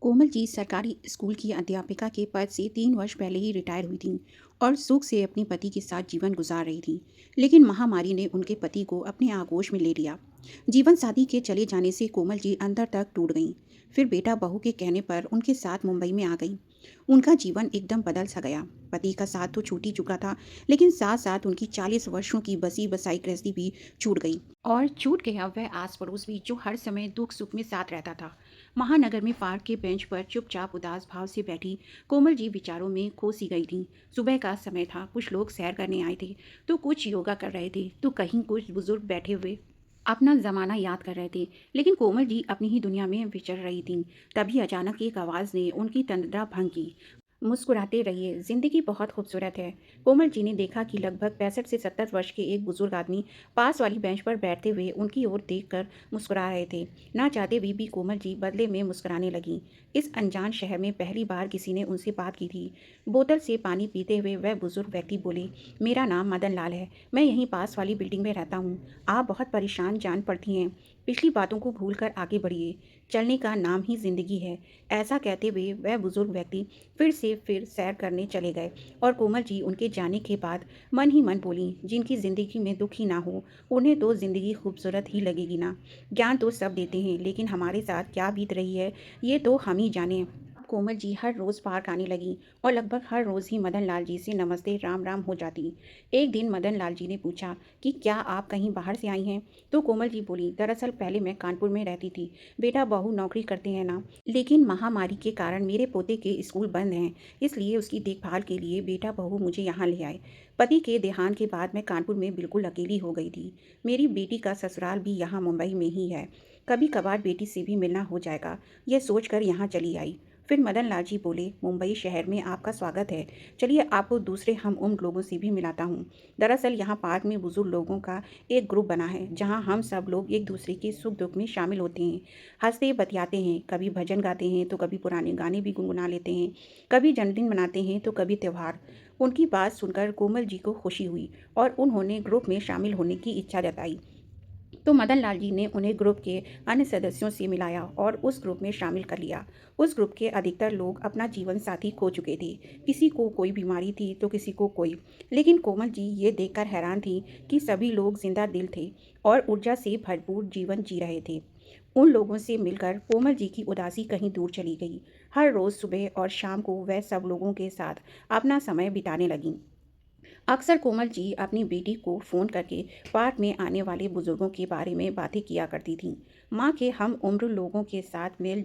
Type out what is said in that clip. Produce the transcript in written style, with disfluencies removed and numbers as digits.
कोमल जी सरकारी स्कूल की अध्यापिका के पद से 3 वर्ष पहले ही रिटायर हुई थीं और सुख से अपने पति के साथ जीवन गुजार रही थीं। लेकिन महामारी ने उनके पति को अपने आगोश में ले लिया। जीवन साथी के चले जाने से कोमल जी अंदर तक टूट गईं। फिर बेटा बहू के कहने पर उनके साथ मुंबई में आ गई। उनका जीवन एकदम बदल सा गया। पति का साथ तो छूट ही चुका था, लेकिन साथ साथ उनकी 40 वर्षों की बसी बसाई गृहस्थी भी छूट गई। और छूट गया वह आस पड़ोस भी जो हर समय दुख सुख में साथ रहता था। महानगर में पार्क के बेंच पर चुपचाप उदास भाव से बैठी कोमल जी विचारों में खो सी गई थी। सुबह का समय था, कुछ लोग सैर करने आए थे, तो कुछ योगा कर रहे थे, तो कहीं कुछ बुजुर्ग बैठे हुए अपना जमाना याद कर रहे थे। लेकिन कोमल जी अपनी ही दुनिया में विचर रही थीं। तभी अचानक एक आवाज़ ने उनकी तंद्रा भंग की। मुस्कुराते रहिए, जिंदगी बहुत खूबसूरत है। कोमल जी ने देखा कि लगभग 65 से 70 वर्ष के एक बुजुर्ग आदमी पास वाली बेंच पर बैठते हुए उनकी ओर देखकर मुस्कुरा रहे थे। ना चाहते हुए भी कोमल जी बदले में मुस्कुराने लगीं। इस अनजान शहर में पहली बार किसी ने उनसे बात की थी। बोतल से पानी पीते हुए वह बुजुर्ग व्यक्ति बोले, मेरा नाम मदन लाल है, मैं यहीं पास वाली बिल्डिंग में रहता हूँ। आप बहुत परेशान जान पड़ती हैं। पिछली बातों को भूलकर आगे बढ़िए, चलने का नाम ही जिंदगी है। ऐसा कहते हुए वह बुजुर्ग व्यक्ति फिर सैर करने चले गए। और कोमल जी उनके जाने के बाद मन ही मन बोली, जिनकी ज़िंदगी में दुख ही ना हो, उन्हें तो ज़िंदगी खूबसूरत ही लगेगी ना। ज्ञान तो सब देते हैं, लेकिन हमारे साथ क्या बीत रही है, ये तो हम ही जाने। कोमल जी हर रोज़ पार्क आने लगी और लगभग हर रोज़ ही मदन लाल जी से नमस्ते राम राम हो जाती। एक दिन मदन लाल जी ने पूछा कि क्या आप कहीं बाहर से आई हैं? तो कोमल जी बोली, दरअसल पहले मैं कानपुर में रहती थी, बेटा बहू नौकरी करते हैं ना, लेकिन महामारी के कारण मेरे पोते के स्कूल बंद हैं, इसलिए उसकी देखभाल के लिए बेटा बहू मुझे यहाँ ले आए। पति के देहांत के बाद मैं कानपुर में बिल्कुल अकेली हो गई थी। मेरी बेटी का ससुराल भी यहाँ मुंबई में ही है। कभी कभार बेटी से भी मिलना हो जाएगा, यह सोचकर यहाँ चली आई। फिर मदन लाल जी बोले, मुंबई शहर में आपका स्वागत है। चलिए आपको दूसरे हम उम्र लोगों से भी मिलाता हूँ। दरअसल यहाँ पार्क में बुजुर्ग लोगों का एक ग्रुप बना है, जहाँ हम सब लोग एक दूसरे के सुख दुख में शामिल होते हैं, हंसते बतियाते हैं, कभी भजन गाते हैं तो कभी पुराने गाने भी गुनगुना लेते हैं, कभी जन्मदिन मनाते हैं तो कभी त्यौहार। उनकी बात सुनकर कोमल जी को खुशी हुई और उन्होंने ग्रुप में शामिल होने की इच्छा जताई। तो मदन लाल जी ने उन्हें ग्रुप के अन्य सदस्यों से मिलाया और उस ग्रुप में शामिल कर लिया। उस ग्रुप के अधिकतर लोग अपना जीवन साथी खो चुके थे। किसी को कोई बीमारी थी तो किसी को कोई। लेकिन कोमल जी ये देखकर हैरान थी कि सभी लोग जिंदा दिल थे और ऊर्जा से भरपूर जीवन जी रहे थे। उन लोगों से मिलकर कोमल जी की उदासी कहीं दूर चली गई। हर रोज़ सुबह और शाम को वह सब लोगों के साथ अपना समय बिताने लगीं। अक्सर कोमल जी अपनी बेटी को फ़ोन करके पार्क में आने वाले बुजुर्गों के बारे में बातें किया करती थीं। माँ के हम उम्र लोगों के साथ मेल